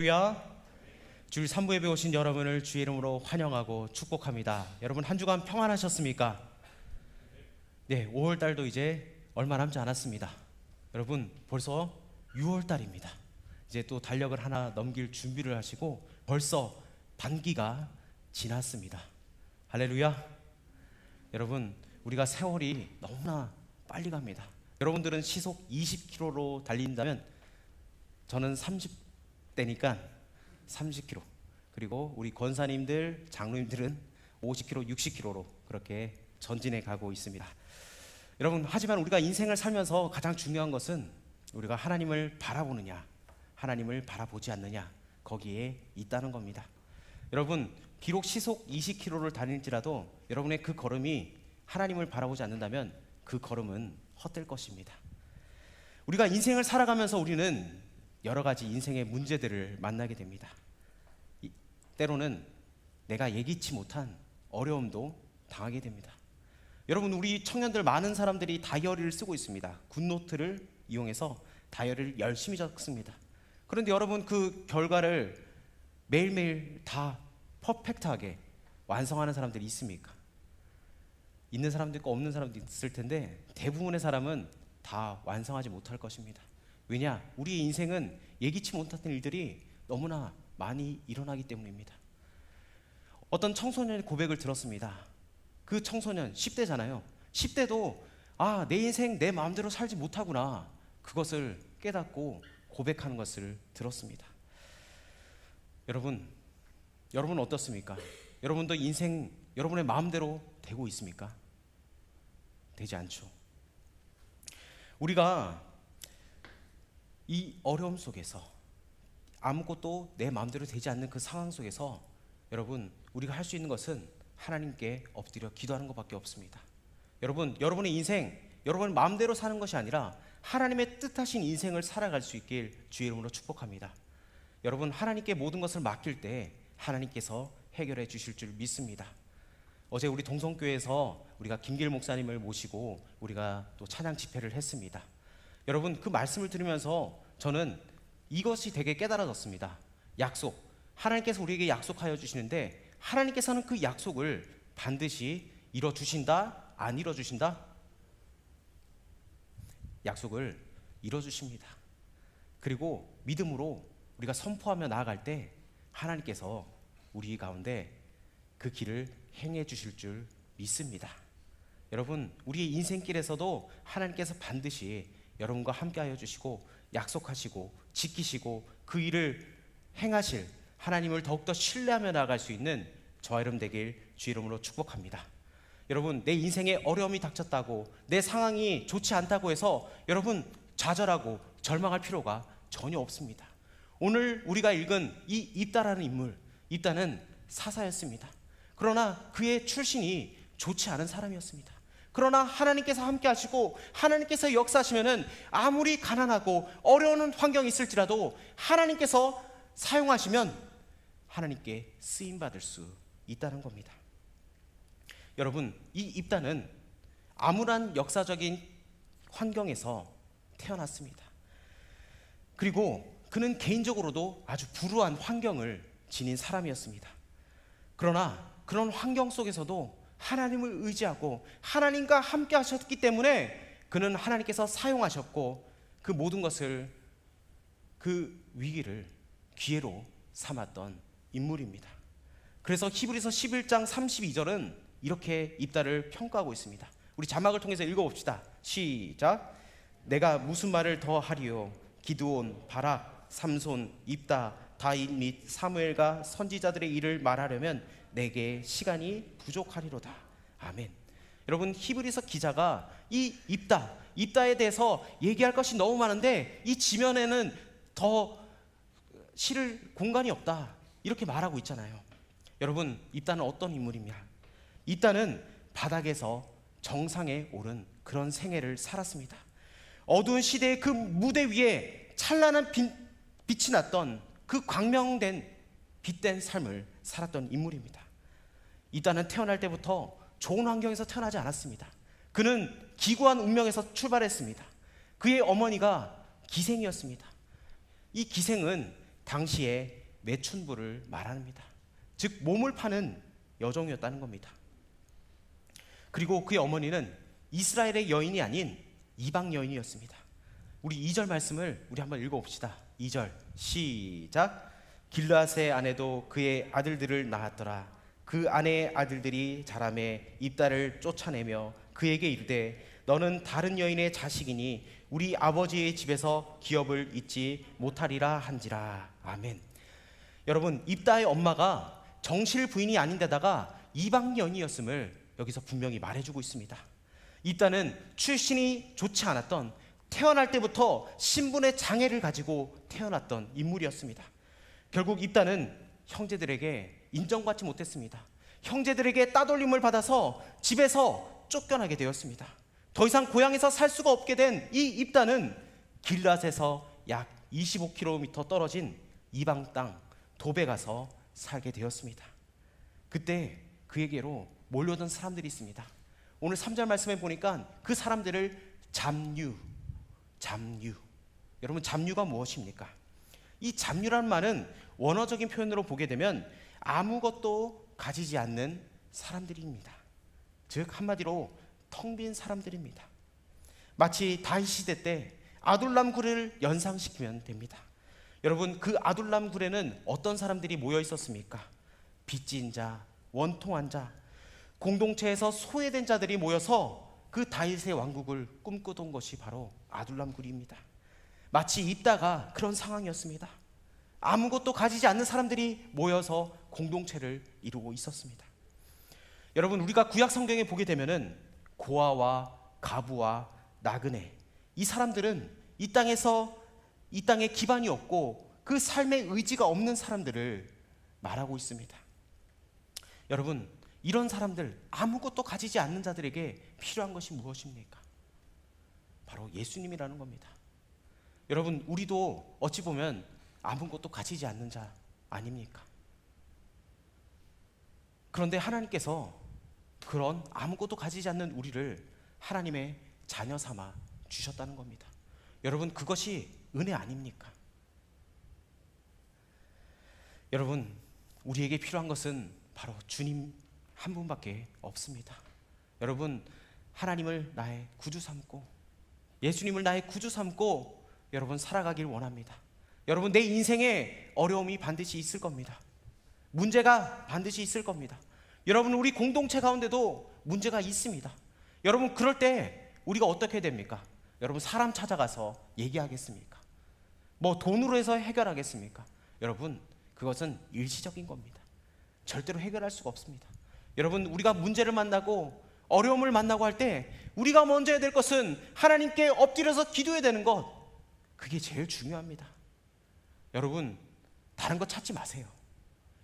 할렐루야. 주일 3부 예배 오신 여러분을 주의 이름으로 환영하고 축복합니다. 여러분 한 주간 평안하셨습니까? 네, 5월달도 이제 얼마 남지 않았습니다. 여러분 벌써 6월달입니다. 이제 또 달력을 하나 넘길 준비를 하시고 벌써 반기가 지났습니다. 할렐루야. 여러분 우리가 세월이 너무나 빨리 갑니다. 여러분들은 시속 20km로 달린다면 저는 30대니까 30km, 그리고 우리 권사님들, 장로님들은 50km, 60km로 그렇게 전진해 가고 있습니다. 여러분, 하지만 우리가 인생을 살면서 가장 중요한 것은 우리가 하나님을 바라보느냐, 하나님을 바라보지 않느냐, 거기에 있다는 겁니다. 여러분, 비록 시속 20km를 다닐지라도 여러분의 그 걸음이 하나님을 바라보지 않는다면 그 걸음은 헛될 것입니다. 우리가 인생을 살아가면서 우리는 여러 가지 인생의 문제들을 만나게 됩니다. 때로는 내가 예기치 못한 어려움도 당하게 됩니다. 여러분, 우리 청년들 많은 사람들이 다이어리를 쓰고 있습니다. 굿노트를 이용해서 다이어리를 열심히 적습니다. 그런데 여러분, 그 결과를 매일매일 다 퍼펙트하게 완성하는 사람들이 있습니까? 있는 사람도 있고 없는 사람도 있을 텐데 대부분의 사람은 다 완성하지 못할 것입니다. 왜냐? 우리의 인생은 예기치 못했던 일들이 너무나 많이 일어나기 때문입니다. 어떤 청소년의 고백을 들었습니다. 그 청소년 10대잖아요. 10대도 내 인생 내 마음대로 살지 못하구나, 그것을 깨닫고 고백하는 것을 들었습니다. 여러분 어떻습니까? 여러분도 인생 여러분의 마음대로 되고 있습니까? 되지 않죠. 우리가 이 어려움 속에서 아무것도 내 마음대로 되지 않는 그 상황 속에서 여러분, 우리가 할 수 있는 것은 하나님께 엎드려 기도하는 것밖에 없습니다. 여러분의 인생, 여러분 마음대로 사는 것이 아니라 하나님의 뜻하신 인생을 살아갈 수 있길 주의 이름으로 축복합니다. 여러분, 하나님께 모든 것을 맡길 때 하나님께서 해결해 주실 줄 믿습니다. 어제 우리 동성교회에서 우리가 김길 목사님을 모시고 우리가 또 찬양 집회를 했습니다. 여러분, 그 말씀을 들으면서 저는 이것이 되게 깨달아졌습니다. 약속, 하나님께서 우리에게 약속하여 주시는데 하나님께서는 그 약속을 반드시 이뤄주신다, 안 이뤄주신다? 약속을 이뤄주십니다. 그리고 믿음으로 우리가 선포하며 나아갈 때 하나님께서 우리 가운데 그 길을 행해 주실 줄 믿습니다. 여러분, 우리의 인생길에서도 하나님께서 반드시 여러분과 함께하여 주시고 약속하시고 지키시고 그 일을 행하실 하나님을 더욱더 신뢰하며 나아갈 수 있는 저와 여러분 되길 주 이름으로 축복합니다. 여러분, 내 인생에 어려움이 닥쳤다고, 내 상황이 좋지 않다고 해서 여러분 좌절하고 절망할 필요가 전혀 없습니다. 오늘 우리가 읽은 이 입다라는 인물, 입다는 사사였습니다. 그러나 그의 출신이 좋지 않은 사람이었습니다. 그러나 하나님께서 함께 하시고 하나님께서 역사하시면은 아무리 가난하고 어려운 환경이 있을지라도 하나님께서 사용하시면 하나님께 쓰임받을 수 있다는 겁니다. 여러분, 이 입다는 암울한 역사적인 환경에서 태어났습니다. 그리고 그는 개인적으로도 아주 불우한 환경을 지닌 사람이었습니다. 그러나 그런 환경 속에서도 하나님을 의지하고 하나님과 함께 하셨기 때문에 그는 하나님께서 사용하셨고 그 모든 것을, 그 위기를 기회로 삼았던 인물입니다. 그래서 히브리서 11장 32절은 이렇게 입다를 평가하고 있습니다. 우리 자막을 통해서 읽어봅시다. 시작. 내가 무슨 말을 더 하리요? 기드온, 바락, 삼손, 입다, 다윗 및 사무엘과 선지자들의 일을 말하려면 내게 시간이 부족하리로다. 아멘. 여러분, 히브리서 기자가 이 입다에 대해서 얘기할 것이 너무 많은데 이 지면에는 더 실을 공간이 없다, 이렇게 말하고 있잖아요. 여러분, 입다는 어떤 인물이냐? 입다는 바닥에서 정상에 오른 그런 생애를 살았습니다. 어두운 시대의 그 무대 위에 찬란한 빛이 났던 그 광명된 빛된 삶을 살았던 인물입니다. 입다는 태어날 때부터 좋은 환경에서 태어나지 않았습니다. 그는 기구한 운명에서 출발했습니다. 그의 어머니가 기생이었습니다. 이 기생은 당시의 매춘부를 말합니다. 즉 몸을 파는 여종이었다는 겁니다. 그리고 그의 어머니는 이스라엘의 여인이 아닌 이방 여인이었습니다. 우리 2절 말씀을 우리 한번 읽어봅시다. 2절 시작. 길르앗의 아내도 그의 아들들을 낳았더라. 그 아내의 아들들이 자라매 입다를 쫓아내며 그에게 이르되 너는 다른 여인의 자식이니 우리 아버지의 집에서 기업을 잊지 못하리라 한지라. 아멘. 여러분, 입다의 엄마가 정실 부인이 아닌데다가 이방 여인이었음을 여기서 분명히 말해주고 있습니다. 입다는 출신이 좋지 않았던, 태어날 때부터 신분의 장애를 가지고 태어났던 인물이었습니다. 결국 입다는 형제들에게 인정받지 못했습니다. 형제들에게 따돌림을 받아서 집에서 쫓겨나게 되었습니다. 더 이상 고향에서 살 수가 없게 된 이 입다는 길앗에서 약 25km 떨어진 이방 땅 도베 가서 살게 되었습니다. 그때 그에게로 몰려오던 사람들이 있습니다. 오늘 3절 말씀에 보니까 그 사람들을 잡류. 여러분, 잡류가 무엇입니까? 이 잡류라는 말은 원어적인 표현으로 보게 되면 아무것도 가지지 않는 사람들입니다. 즉 한마디로 텅 빈 사람들입니다. 마치 다윗 시대 때 아둘람 굴을 연상시키면 됩니다. 여러분, 그 아둘람 굴에는 어떤 사람들이 모여 있었습니까? 빚진 자, 원통한 자, 공동체에서 소외된 자들이 모여서 그 다윗의 왕국을 꿈꾸던 것이 바로 아둘람 굴입니다. 마치 입다가 그런 상황이었습니다. 아무것도 가지지 않는 사람들이 모여서 공동체를 이루고 있었습니다. 여러분, 우리가 구약 성경에 보게 되면은 고아와 가부와 나그네, 이 사람들은 이 땅에 기반이 없고 그 삶의 의지가 없는 사람들을 말하고 있습니다. 여러분, 이런 사람들, 아무것도 가지지 않는 자들에게 필요한 것이 무엇입니까? 바로 예수님이라는 겁니다. 여러분, 우리도 어찌 보면 아무것도 가지지 않는 자 아닙니까? 그런데 하나님께서 그런 아무것도 가지지 않는 우리를 하나님의 자녀 삼아 주셨다는 겁니다. 여러분, 그것이 은혜 아닙니까? 여러분, 우리에게 필요한 것은 바로 주님 한 분밖에 없습니다. 여러분, 하나님을 나의 구주 삼고 예수님을 나의 구주 삼고 여러분 살아가길 원합니다. 여러분, 내 인생에 어려움이 반드시 있을 겁니다. 문제가 반드시 있을 겁니다. 여러분, 우리 공동체 가운데도 문제가 있습니다. 여러분, 그럴 때 우리가 어떻게 됩니까? 여러분, 사람 찾아가서 얘기하겠습니까? 뭐 돈으로 해서 해결하겠습니까? 여러분, 그것은 일시적인 겁니다. 절대로 해결할 수가 없습니다. 여러분, 우리가 문제를 만나고 어려움을 만나고 할 때 우리가 먼저 해야 될 것은 하나님께 엎드려서 기도해야 되는 것, 그게 제일 중요합니다. 여러분, 다른 거 찾지 마세요.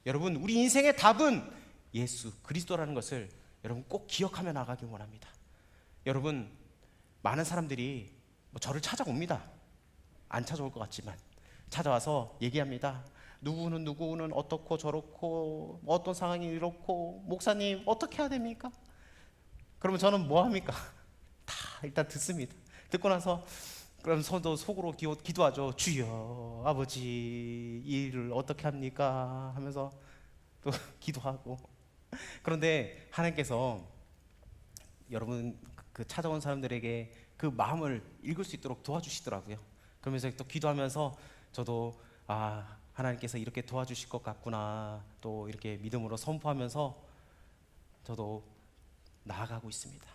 여러분, 우리 인생의 답은 예수 그리스도라는 것을 여러분 꼭 기억하며 나가길 원합니다. 여러분, 많은 사람들이 저를 찾아옵니다. 안 찾아올 것 같지만 찾아와서 얘기합니다. 누구는 어떻고 저렇고 어떤 상황이 이렇고 목사님 어떻게 해야 됩니까? 그러면 저는 뭐 합니까? 다 일단 듣습니다. 듣고 나서 그럼 저도 속으로 기도하죠. 주여 아버지 이 일을 어떻게 합니까? 하면서 또 기도하고. 그런데 하나님께서 여러분 그 찾아온 사람들에게 그 마음을 읽을 수 있도록 도와주시더라고요. 그러면서 또 기도하면서 저도 하나님께서 이렇게 도와주실 것 같구나, 또 이렇게 믿음으로 선포하면서 저도 나아가고 있습니다.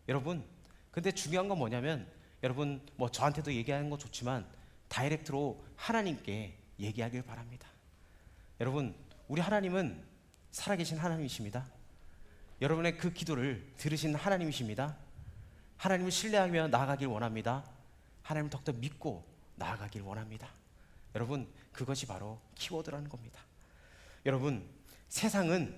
여러분, 근데 중요한 건 뭐냐면 여러분 뭐 저한테도 얘기하는 건 좋지만 다이렉트로 하나님께 얘기하길 바랍니다. 여러분, 우리 하나님은 살아계신 하나님이십니다. 여러분의 그 기도를 들으신 하나님이십니다. 하나님을 신뢰하며 나아가길 원합니다. 하나님을 더욱더 믿고 나아가길 원합니다. 여러분, 그것이 바로 키워드라는 겁니다. 여러분, 세상은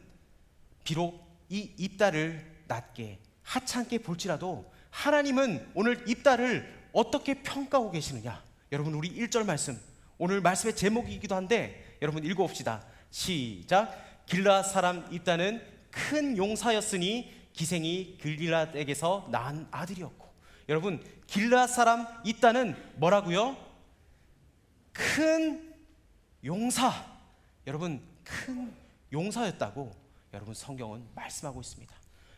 비록 이 입다를 낮게 하찮게 볼지라도 하나님은 오늘 입다를 어떻게 평가하고 계시느냐? 여러분, 우리 1절 말씀, 오늘 말씀의 제목이기도 한데 여러분 읽어봅시다. 시작. 길르앗 사람 입다는 큰 용사였으니 기생이 길르앗에게서 낳은 아들이었고. 여러분, 길르앗 사람 입다는 뭐라고요? 큰 용사, 여러분 큰 용사였다고 여러분 성경은 말씀하고 있습니다.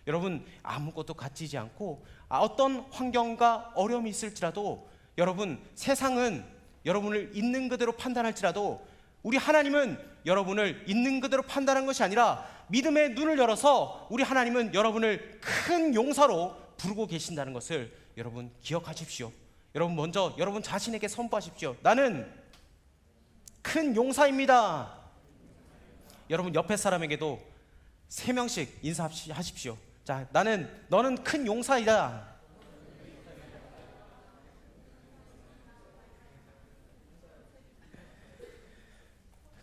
여러분 아무것도 가지지 않고 어떤 환경과 어려움이 있을지라도 여러분 세상은 여러분을 있는 그대로 판단할지라도 우리 하나님은 여러분을 있는 그대로 판단한 것이 아니라 믿음의 눈을 열어서 우리 하나님은 여러분을 큰 용사로 부르고 계신다는 것을 여러분 기억하십시오. 여러분 먼저 여러분 자신에게 선포하십시오. 나는 큰 용사입니다. 여러분 옆에 사람에게도 3명씩 인사하십시오. 자, 너는 큰 용사이다.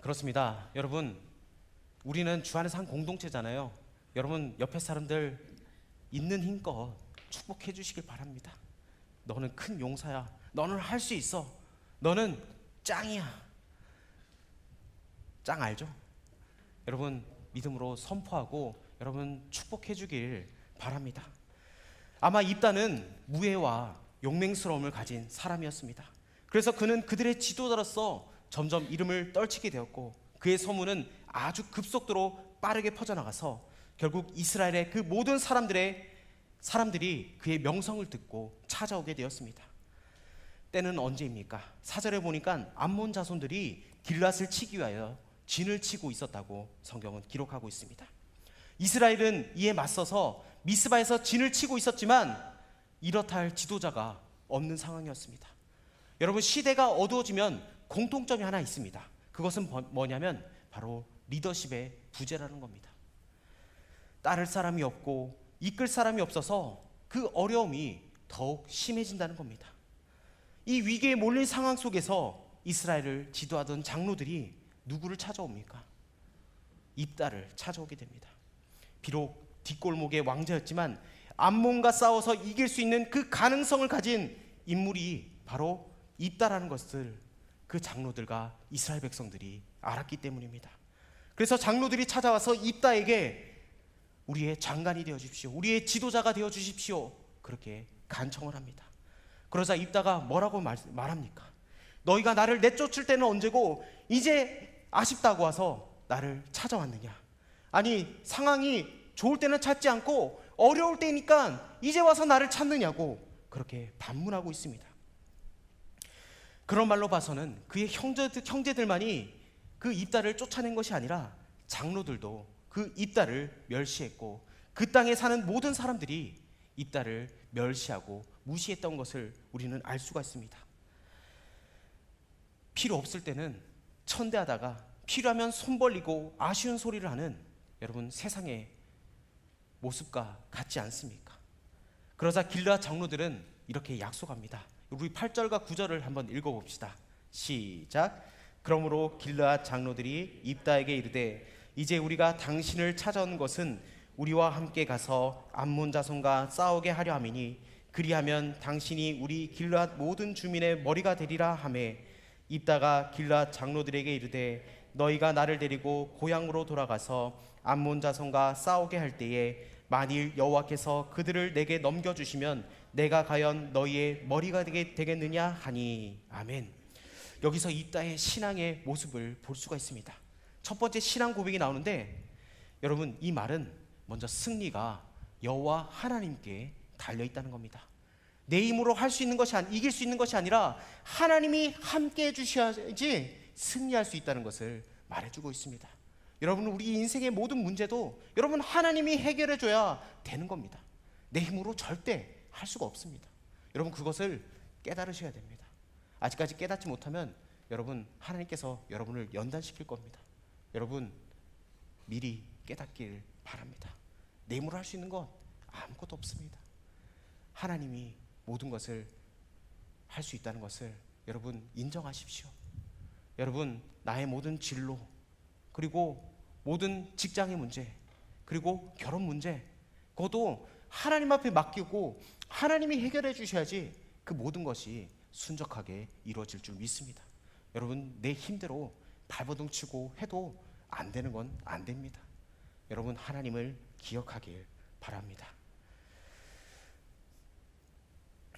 그렇습니다. 여러분 우리는 주 안에서 한 공동체잖아요. 여러분 옆에 사람들 있는 힘껏 축복해 주시길 바랍니다. 너는 큰 용사야. 너는 할 수 있어. 너는 짱이야. 짱 알죠? 여러분 믿음으로 선포하고 여러분 축복해 주길 바랍니다. 아마 입다는 무예와 용맹스러움을 가진 사람이었습니다. 그래서 그는 그들의 지도자로서 점점 이름을 떨치게 되었고 그의 소문은 아주 급속도로 빠르게 퍼져나가서 결국 이스라엘의 그 모든 사람들이 그의 명성을 듣고 찾아오게 되었습니다. 때는 언제입니까? 4절에 보니까 암몬 자손들이 길앗을 치기 위하여 진을 치고 있었다고 성경은 기록하고 있습니다. 이스라엘은 이에 맞서서 미스바에서 진을 치고 있었지만 이렇다 할 지도자가 없는 상황이었습니다. 여러분 시대가 어두워지면 공통점이 하나 있습니다. 그것은 뭐냐면 바로 리더십의 부재라는 겁니다. 따를 사람이 없고 이끌 사람이 없어서 그 어려움이 더욱 심해진다는 겁니다. 이 위기에 몰린 상황 속에서 이스라엘을 지도하던 장로들이 누구를 찾아옵니까? 입다를 찾아오게 됩니다. 비록 뒷골목의 왕자였지만 암몬과 싸워서 이길 수 있는 그 가능성을 가진 인물이 바로 입다라는 것을 그 장로들과 이스라엘 백성들이 알았기 때문입니다. 그래서 장로들이 찾아와서 입다에게 우리의 장관이 되어 주십시오. 우리의 지도자가 되어 주십시오. 그렇게 간청을 합니다. 그러자 입다가 뭐라고 말합니까? 너희가 나를 내쫓을 때는 언제고 이제 아쉽다고 와서 나를 찾아왔느냐? 아니 상황이 좋을 때는 찾지 않고 어려울 때니까 이제 와서 나를 찾느냐고 그렇게 반문하고 있습니다. 그런 말로 봐서는 그의 형제들만이 그 입다를 쫓아낸 것이 아니라 장로들도 그 입다를 멸시했고 그 땅에 사는 모든 사람들이 입다를 멸시하고 무시했던 것을 우리는 알 수가 있습니다. 필요 없을 때는 천대하다가 필요하면 손 벌리고 아쉬운 소리를 하는 여러분 세상의 모습과 같지 않습니까? 그러자 길르앗 장로들은 이렇게 약속합니다. 우리 8절과 9절을 한번 읽어봅시다. 시작. 그러므로 길르앗 장로들이 입다에게 이르되 이제 우리가 당신을 찾아온 것은 우리와 함께 가서 암몬 자손과 싸우게 하려 함이니 그리하면 당신이 우리 길르앗 모든 주민의 머리가 되리라 하매 입다가 길르앗 장로들에게 이르되 너희가 나를 데리고 고향으로 돌아가서 암몬 자손과 싸우게 할 때에 만일 여호와께서 그들을 내게 넘겨주시면 내가 과연 너희의 머리가 되겠느냐 하니. 아멘. 여기서 입다의 신앙의 모습을 볼 수가 있습니다. 첫 번째 신앙 고백이 나오는데 여러분 이 말은 먼저 승리가 여호와 하나님께 달려있다는 겁니다. 내 힘으로 할 수 있는 것이 이길 수 있는 것이 아니라 하나님이 함께 해주셔야지 승리할 수 있다는 것을 말해주고 있습니다. 여러분 우리 인생의 모든 문제도 여러분 하나님이 해결해줘야 되는 겁니다. 내 힘으로 절대 할 수가 없습니다. 여러분 그것을 깨달으셔야 됩니다. 아직까지 깨닫지 못하면 여러분 하나님께서 여러분을 연단시킬 겁니다. 여러분 미리 깨닫길 바랍니다. 내 힘으로 할 수 있는 건 아무것도 없습니다. 하나님이 모든 것을 할 수 있다는 것을 여러분 인정하십시오. 여러분 나의 모든 진로 그리고 모든 직장의 문제 그리고 결혼 문제 그것도 하나님 앞에 맡기고 하나님이 해결해 주셔야지 그 모든 것이 순적하게 이루어질 줄 믿습니다. 여러분 내 힘대로 발버둥 치고 해도 안 되는 건 안 됩니다. 여러분 하나님을 기억하길 바랍니다.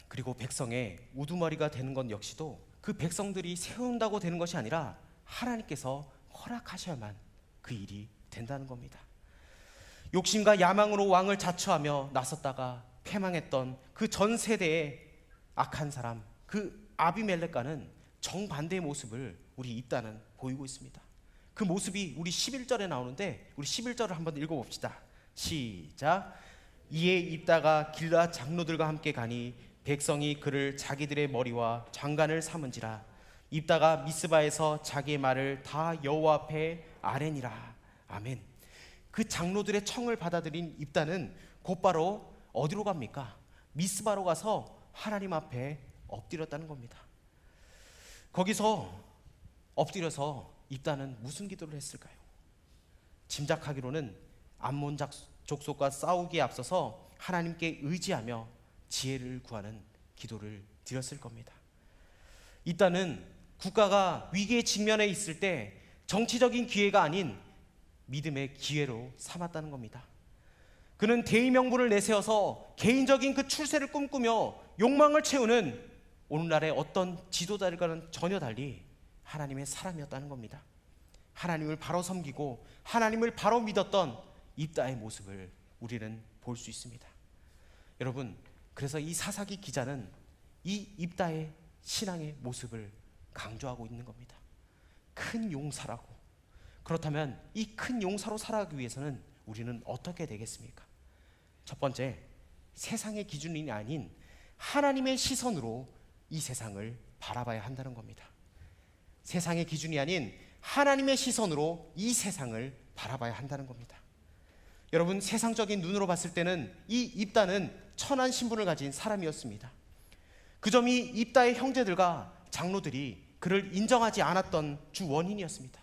그리고 백성의 우두머리가 되는 건 역시도 그 백성들이 세운다고 되는 것이 아니라 하나님께서 허락하셔야만 그 일이 된다는 겁니다. 욕심과 야망으로 왕을 자처하며 나섰다가 패망했던 그 전 세대의 악한 사람, 그 아비멜렉과는 정반대의 모습을 우리 입다는 보이고 있습니다. 그 모습이 우리 11절에 나오는데, 우리 11절을 한번 읽어봅시다. 시작. 이에 입다가 길앗 장로들과 함께 가니 백성이 그를 자기들의 머리와 장관을 삼은지라. 입다가 미스바에서 자기의 말을 다 여호와 앞에 아뢰니라. 아멘. 그 장로들의 청을 받아들인 입다는 곧바로 어디로 갑니까? 미스바로 가서 하나님 앞에 엎드렸다는 겁니다. 거기서 엎드려서 입다는 무슨 기도를 했을까요? 짐작하기로는 암몬 족속과 싸우기에 앞서서 하나님께 의지하며 지혜를 구하는 기도를 드렸을 겁니다. 입다는 국가가 위기에 직면해 있을 때 정치적인 기회가 아닌 믿음의 기회로 삼았다는 겁니다. 그는 대의명분을 내세워서 개인적인 그 출세를 꿈꾸며 욕망을 채우는 오늘날의 어떤 지도자들과는 전혀 달리 하나님의 사람이었다는 겁니다. 하나님을 바로 섬기고 하나님을 바로 믿었던 입다의 모습을 우리는 볼 수 있습니다. 여러분, 그래서 이 사사기 기자는 이 입다의 신앙의 모습을 강조하고 있는 겁니다. 큰 용사라고. 그렇다면 이 큰 용사로 살아가기 위해서는 우리는 어떻게 되겠습니까? 첫 번째, 세상의 기준이 아닌 하나님의 시선으로 이 세상을 바라봐야 한다는 겁니다. 세상의 기준이 아닌 하나님의 시선으로 이 세상을 바라봐야 한다는 겁니다. 여러분, 세상적인 눈으로 봤을 때는 이 입다는 천한 신분을 가진 사람이었습니다. 그 점이 입다의 형제들과 장로들이 그를 인정하지 않았던 주 원인이었습니다.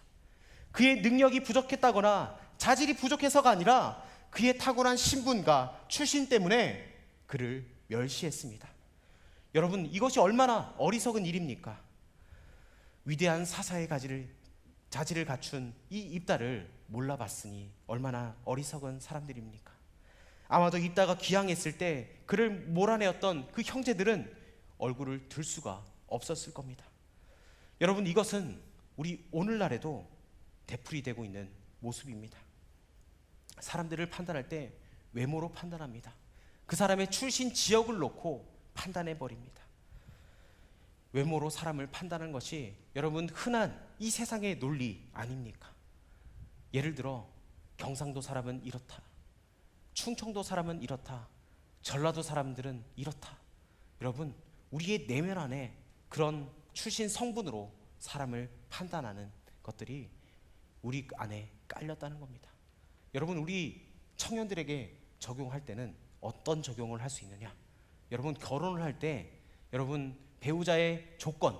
그의 능력이 부족했다거나 자질이 부족해서가 아니라 그의 탁월한 신분과 출신 때문에 그를 멸시했습니다. 여러분, 이것이 얼마나 어리석은 일입니까? 위대한 사사의 자질을 갖춘 이 입다를 몰라봤으니 얼마나 어리석은 사람들입니까? 아마도 입다가 귀향했을 때 그를 몰아내었던 그 형제들은 얼굴을 들 수가 없었을 겁니다. 여러분, 이것은 우리 오늘날에도 되풀이되고 있는 모습입니다. 사람들을 판단할 때 외모로 판단합니다. 그 사람의 출신 지역을 놓고 판단해 버립니다. 외모로 사람을 판단하는 것이 여러분 흔한 이 세상의 논리 아닙니까? 예를 들어 경상도 사람은 이렇다, 충청도 사람은 이렇다, 전라도 사람들은 이렇다. 여러분, 우리의 내면 안에 그런 출신 성분으로 사람을 판단하는 것들이 우리 안에 깔렸다는 겁니다. 여러분, 우리 청년들에게 적용할 때는 어떤 적용을 할 수 있느냐? 여러분, 결혼을 할 때 여러분 배우자의 조건,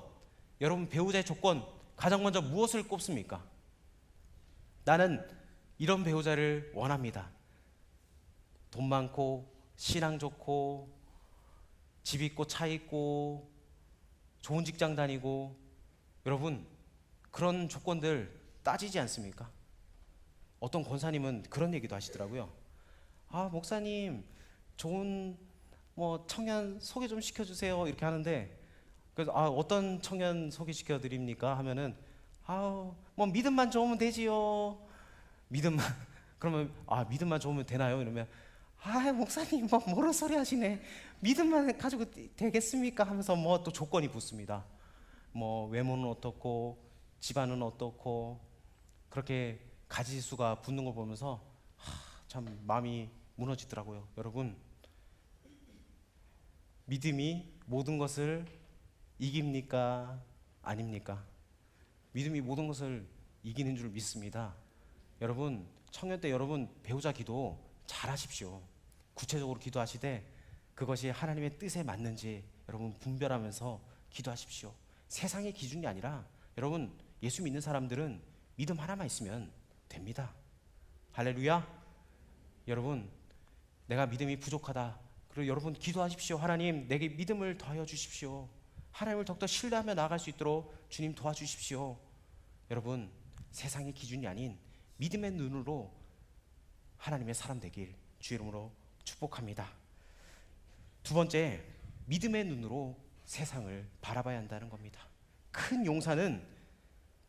가장 먼저 무엇을 꼽습니까? 나는 이런 배우자를 원합니다. 돈 많고 신앙 좋고 집 있고 차 있고 좋은 직장 다니고. 여러분, 그런 조건들 따지지 않습니까? 어떤 권사님은 그런 얘기도 하시더라고요. 목사님, 좋은 청년 소개 좀 시켜주세요, 이렇게 하는데, 그래서 어떤 청년 소개시켜 드립니까 하면은 믿음만 좋으면 되지요. 믿음만 그러면 믿음만 좋으면 되나요? 이러면 목사님 뭐런 소리 하시네. 믿음만 가지고 되겠습니까? 하면서 또 조건이 붙습니다. 외모는 어떻고 집안은 어떻고 그렇게 가지수가 붙는 걸 보면서 참 마음이 무너지더라고요. 여러분, 믿음이 모든 것을 이깁니까? 아닙니까? 믿음이 모든 것을 이기는 줄 믿습니다. 여러분, 청년 때 여러분 배우자 기도 잘 하십시오. 구체적으로 기도하시되 그것이 하나님의 뜻에 맞는지 여러분 분별하면서 기도하십시오. 세상의 기준이 아니라 여러분, 예수 믿는 사람들은 믿음 하나만 있으면 됩니다. 할렐루야. 여러분, 내가 믿음이 부족하다. 그리고 여러분 기도하십시오. 하나님, 내게 믿음을 더하여 주십시오. 하나님을 더욱더 신뢰하며 나아갈 수 있도록 주님 도와주십시오. 여러분, 세상의 기준이 아닌 믿음의 눈으로 하나님의 사람 되길 주의 이름으로 축복합니다. 두 번째, 믿음의 눈으로 세상을 바라봐야 한다는 겁니다. 큰 용사는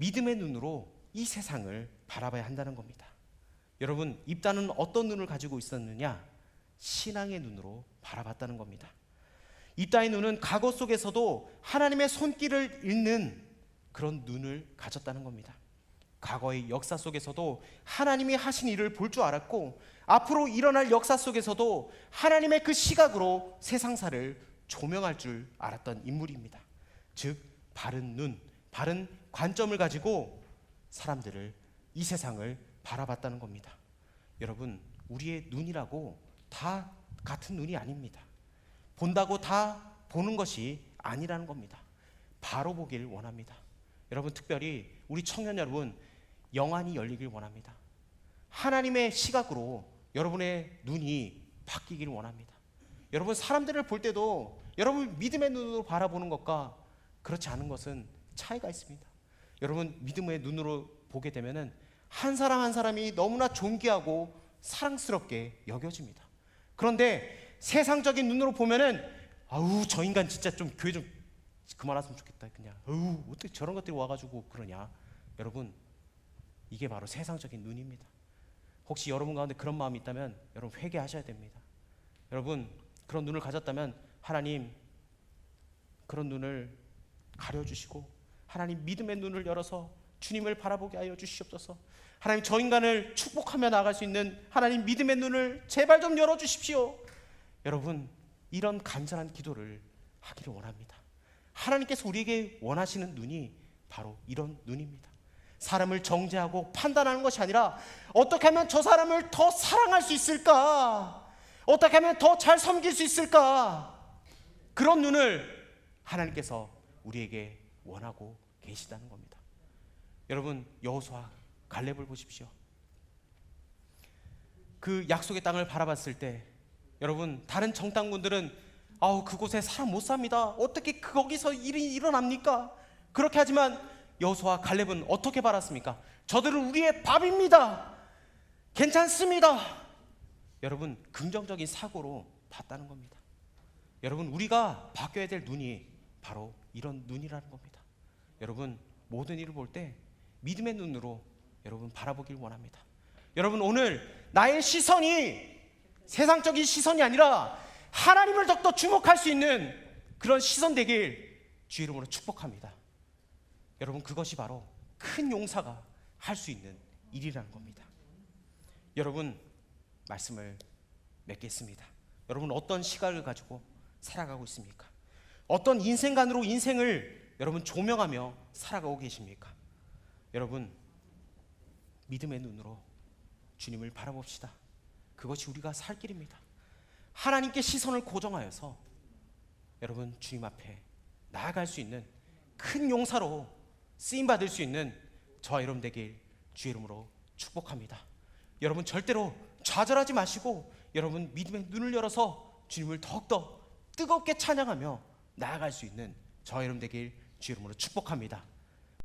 믿음의 눈으로 이 세상을 바라봐야 한다는 겁니다. 여러분, 입다는 어떤 눈을 가지고 있었느냐? 신앙의 눈으로 바라봤다는 겁니다. 입다의 눈은 과거 속에서도 하나님의 손길을 읽는 그런 눈을 가졌다는 겁니다. 과거의 역사 속에서도 하나님이 하신 일을 볼 줄 알았고, 앞으로 일어날 역사 속에서도 하나님의 그 시각으로 세상사를 조명할 줄 알았던 인물입니다. 즉, 바른 눈, 바른 관점을 가지고 사람들을, 이 세상을 바라봤다는 겁니다. 여러분, 우리의 눈이라고 다 같은 눈이 아닙니다. 본다고 다 보는 것이 아니라는 겁니다. 바로 보길 원합니다. 여러분, 특별히 우리 청년 여러분, 영안이 열리길 원합니다. 하나님의 시각으로 여러분의 눈이 바뀌길 원합니다. 여러분, 사람들을 볼 때도 여러분 믿음의 눈으로 바라보는 것과 그렇지 않은 것은 차이가 있습니다. 여러분, 믿음의 눈으로 보게 되면은 한 사람 한 사람이 너무나 존귀하고 사랑스럽게 여겨집니다. 그런데 세상적인 눈으로 보면은 아우, 저 인간 진짜 좀 교회 좀 그만했으면 좋겠다. 그냥 아우, 어떻게 저런 것들이 와가지고 그러냐. 여러분, 이게 바로 세상적인 눈입니다. 혹시 여러분 가운데 그런 마음이 있다면 여러분 회개하셔야 됩니다. 여러분, 그런 눈을 가졌다면 하나님 그런 눈을 가려주시고 하나님 믿음의 눈을 열어서 주님을 바라보게 하여 주시옵소서. 하나님, 저 인간을 축복하며 나아갈 수 있는 하나님 믿음의 눈을 제발 좀 열어주십시오. 여러분, 이런 간절한 기도를 하기를 원합니다. 하나님께서 우리에게 원하시는 눈이 바로 이런 눈입니다. 사람을 정죄하고 판단하는 것이 아니라 어떻게 하면 저 사람을 더 사랑할 수 있을까? 어떻게 하면 더 잘 섬길 수 있을까? 그런 눈을 하나님께서 우리에게 원하고 계시다는 겁니다. 여러분, 여호수아, 갈렙을 보십시오. 그 약속의 땅을 바라봤을 때 여러분, 다른 정탐꾼들은 아우, 그곳에 사람 못 삽니다. 어떻게 거기서 일이 일어납니까? 그렇게 하지만 여호수아, 갈렙은 어떻게 바랐습니까? 저들은 우리의 밥입니다. 괜찮습니다. 여러분, 긍정적인 사고로 봤다는 겁니다. 여러분, 우리가 바뀌어야 될 눈이 바로 이런 눈이라는 겁니다. 여러분, 모든 일을 볼 때 믿음의 눈으로 여러분 바라보길 원합니다. 여러분, 오늘 나의 시선이 세상적인 시선이 아니라 하나님을 더욱더 주목할 수 있는 그런 시선 되길 주 이름으로 축복합니다. 여러분, 그것이 바로 큰 용사가 할 수 있는 일이라는 겁니다. 여러분, 말씀을 맺겠습니다. 여러분, 어떤 시각을 가지고 살아가고 있습니까? 어떤 인생관으로 인생을 여러분 조명하며 살아가고 계십니까? 여러분, 믿음의 눈으로 주님을 바라봅시다. 그것이 우리가 살 길입니다. 하나님께 시선을 고정하여서 여러분, 주님 앞에 나아갈 수 있는 큰 용사로 쓰임받을 수 있는 저와 여러분 되길 주 이름으로 축복합니다. 여러분, 절대로 좌절하지 마시고 여러분 믿음의 눈을 열어서 주님을 더욱더 뜨겁게 찬양하며 나아갈 수 있는 저와 여러분 되길 주 이름으로 축복합니다.